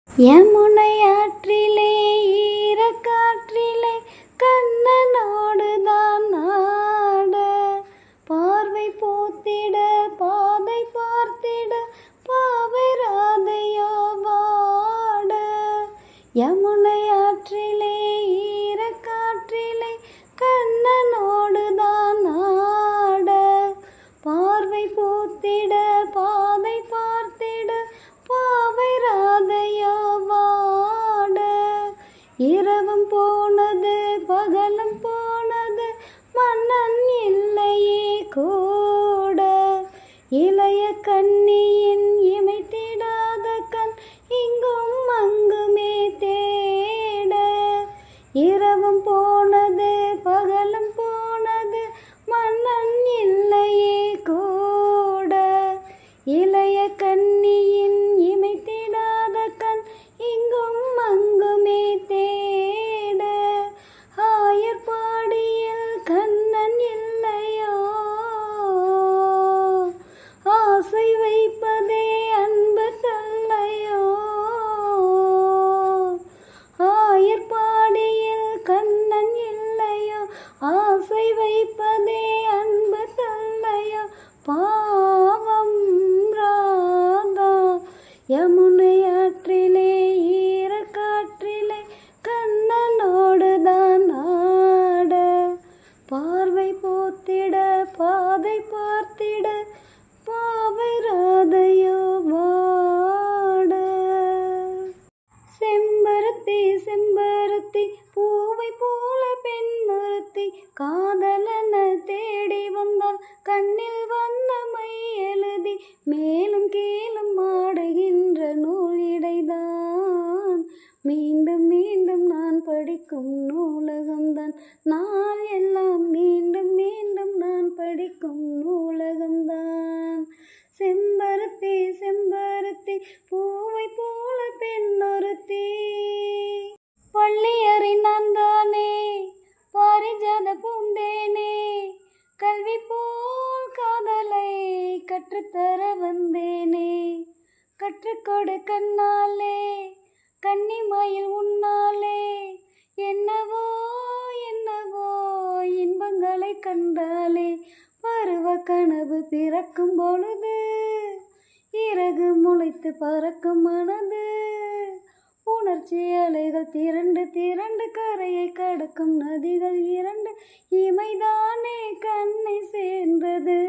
யமுனையாற்றிலே ஈரக்காற்றிலே கண்ணனோடுதான் நாட பார்வை போத்திட பாதை பார்த்திட பாவை ராதையோ வாட. யமுனையாற்றிலே ஈரக்காற்றிலே கண்ணனோடுதான் நாட பார்வை போத்திட பாதை பார்த்திட பாவை ராதையோ வாட. இரவும் போனது பகலும் போனது மன்னன் இல்லையே கூட. இளைய கண்ணியின் இமைத்திடாத கண் இங்கும் அங்குமே தேட. இரவும் போனது பகலும் போனது மன்னன் இல்லையே கூட. இளைய கண்ணியின் இமைத்திடாத கண் இங்கும் அங்குமே தேட. ஆயர்பாடியில் கண்ணன் இல்லையோ ஆசை வைப்பதே அன்பு தல்லையோ. ஆயர்பாடியில் கண்ணன் இல்லையோ ஆசை வைப்பதே அன்பு தல்லையோ. பாவம் ராதா யமுனையாற்றிலே ஈரக்காற்றிலே கண்ணனோடுதான் ஆட பார்வை போத்திட பாதை பார்த்திட பாவை ராதையோ வாட. செம்பருத்தி செம்பருத்தி பூவை போல பெண்ணொருத்தி காதலன தேடி வந்தால் கண்ணில் வண்ணமை எழுதி மேலும் கீழும் ஆடுகின்ற நூல் இடைதான். மீண்டும் மீண்டும் நான் படிக்கும் நூலகம்தான் நாள் எல்லாம் மீண்டும் மீண்டும் நான் படிக்கும் நூலகம்தான். செம்பருத்தி செம்பருத்தி பூவை போல பெண்ணொருத்தி பள்ளியறை நான் தானே பாரிஜாத பூந்தேனே கல்வி போல் காதலை கற்றுத்தர வந்தேனே. கற்றுக்கொடு கண்ணாலே கன்னிமயில் உன்னாலே என்னவோ என்னவோ இன்பங்களை கண்டாலே. பருவ கனவு பிறக்கும் பொழுது இறகு முளைத்து பறக்கும் மனது. உணர்ச்சி அலைகள் திரண்டு திரண்டு கரையை கடக்கும் நதிகள் இரண்டு இமைதானே கண்ணை சேர்ந்தது.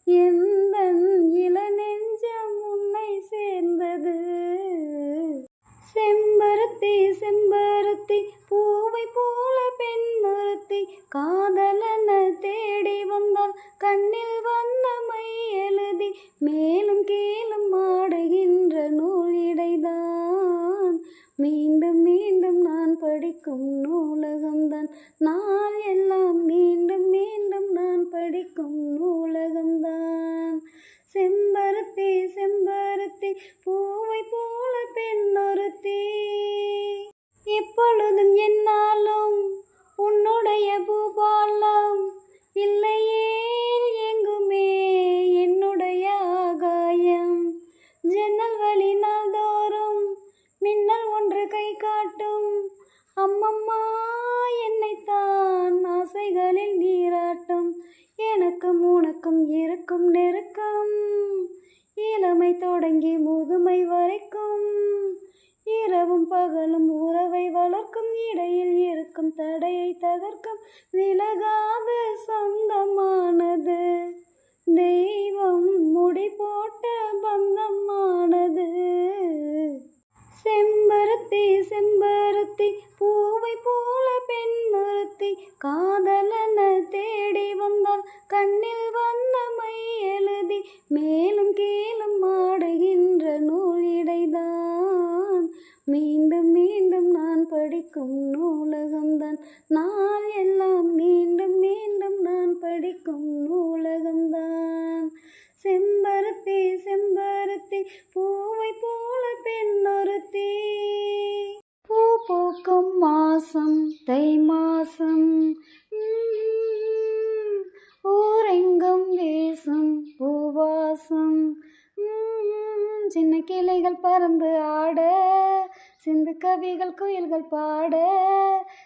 எந்தன் இளநெஞ்சம் உன்னை சேர்ந்தது. செம்பருத்தி செம்பருத்தி பூவை போல பெண்ணொருத்தி காதலன தேடி வந்தால் கண்ணில் வண்ணமை எழுதி மேலும் கீழும் ஆடுகின்ற நூல் இடைதான். மீண்டும் மீண்டும் நான் படிக்கும் நூலகம்தான் நாள் எல்லாம் மீண்டும் மீண்டும் நான் படிக்கும் நூலகம்தான். செம்பருத்தி செம்பருத்தி பூவை போல பெண்ணொருத்தி எப்பொழுதும் என்னாலும் உன்னுடைய பூபாலம் இல்லையே எங்குமே என்னுடைய ஆகாயம். ஜன்னல் வழி நாள்தோறும் மின்னல் ஒன்று கை காட்டும் அம்மம்மா என்னைத்தான் ஆசைகளில் நீராட்டும். எனக்கும் உனக்கும் இருக்கும் நெருக்கம் இளமை தொடங்கி முதுமை வரைக்கும். இரவும் பகலும் உறவை வளர்க்கும் இடையில் இருக்கும் தடையை தகர்க்கும் விலகாத சொந்தமானது. தெய்வம் முடி போட்ட பந்தமானது. செம்பருத்தி செம்பருத்தி பூவை போல பெண்ணொருத்தி காதலன தேடி வந்தால் கண்ணில் வண்ணமை எழுதி மேலும் கீழும் ஆடுகின்ற நூல் இடைதான். மீண்டும் மீண்டும் நான் படிக்கும் நூலகம்தான் நாள் எல்லாம் மீண்டும் மீண்டும் நான் படிக்கும் நூலகம்தான். செம்பருத்தி செம்பருத்தி பூவை போல பெண்ணொருத்தி பூ பூக்கும் மாசம் தை மாசம் ஊரெங்கும் வீசும் பூவாசம் சின்ன கிளைகள் பறந்து ஆட சிந்து கவிகள் குயில்கள் பாட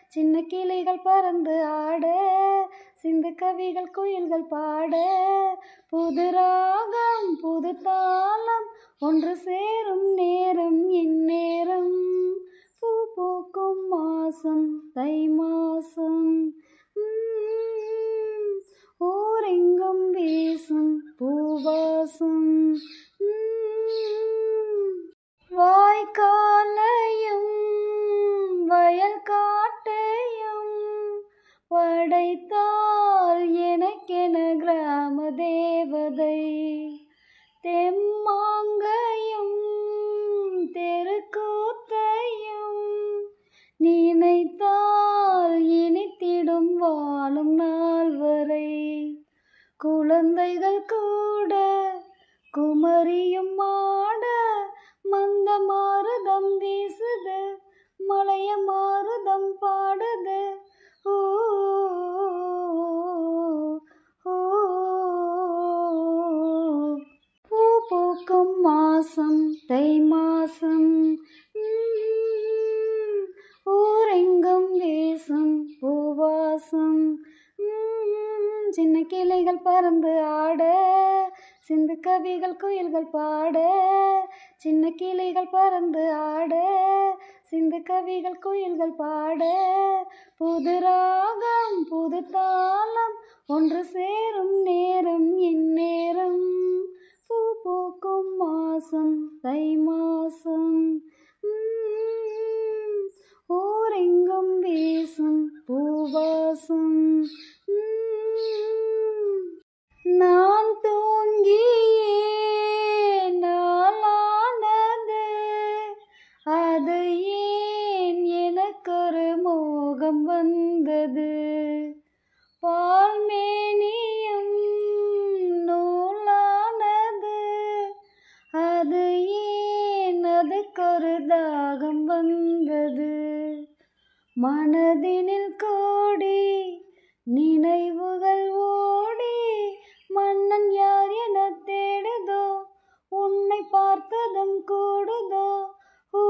சின்ன கிளைகள் பறந்து ஆட சிந்து கவிகள் குயில்கள் பாட புது ராகம் புது தாளம் ஒன்று சேரும் நேரம் இந்நேரம் பூ பூக்கும் மாசம் தை மாசம் ஊரெங்கும் வீசும் பூவாசம் வாய்க்காலையும் வயல் காட்டையும் படைத்தால் எனக்கென கிராம தேவதை தெம்மாங்கையும் தெருக்கூத்தையும் நினைத்தால் இனித்திடும் வாழும் நாள் வரை குழந்தைகள் கூட குமரியும் மாட மந்த மாறுதம் வீசுது மலைய மாறுதம் பாடுது ஓ பூ பூக்கும் மாசம் தை மாசம் ஊரெங்கும் வீசும் பூவாசம் சின்ன கிளைகள் பறந்து ஆட சிந்து கவிகள் குயில்கள் பாட சின்ன கிளைகள் பறந்து ஆட சிந்து கவிகள் குயில்கள் பாட புது ராகம் புது தாளம் ஒன்று சேரும் நேரம் இந்நேரம் பூ பூக்கும் மாசம் தை மாசம் ஊரெங்கும் வீசும் பூவாசம் நான் தூங்கியே நாளானது அது ஏன் எனக்கொரு மோகம் வந்தது பால்மேனியும் நூலானது அது ஏன் அதுக்கொரு தாகம் வந்தது மனதினில் கோடி நினைவுகள் ஓடி மன்னன் யார் என தேடுதோ உன்னை பார்த்ததும் கூடுதோ ஓ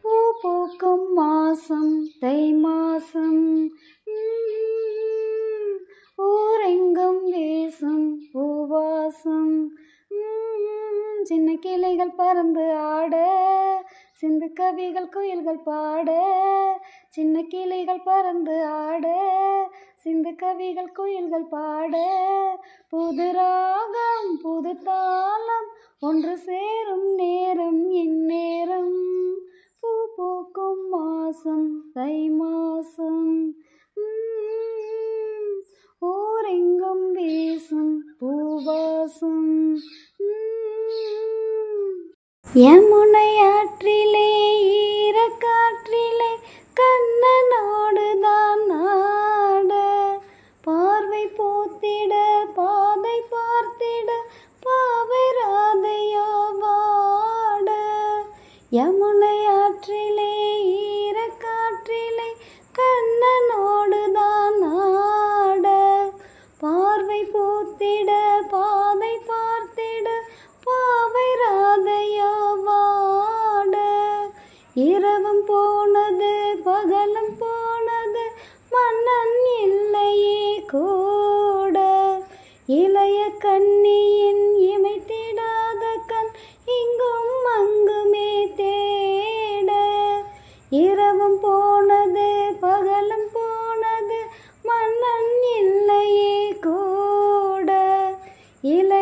பூ பூக்கும் மாசம் தை மாசம் ஊரெங்கும் வீசும் பூவாசம் சின்ன கிளைகள் பறந்து ஆட சிந்து கவிகள் குயில்கள் பாட சின்ன கிளைகள் பறந்து ஆட சிந்து கவிகள் குயில்கள் பாட புது ராகம் புது தாளம் ஒன்று சேரும் நேரம் இந்நேரம் பூ பூக்கும் மாசம் தை மாசம் ஊரெங்கும் வீசும் பூவாசம் யமுனையாற்றிலே ஈரக்காற்றிலே கண்ணனோடுதான் நாட பார்வை போத்திட பாதை பார்த்திட பாவை ராதையோ வாட யமுனையாற்றிலே ஈரக்காற்றிலே கண்ணனோடுதான் நாட பார்வை போத்திட பாதை பார்த்திட பாவை ராதையோ வாட இரவும் போனது பகலும் போனது மன்னன் இல்லையே கூட இளைய கண்ணியின் இமைத்திடாத கண் இங்கும் அங்குமே தேட இரவும் போனது பகலும் போனது மன்னன் இல்லையே கூட இளைய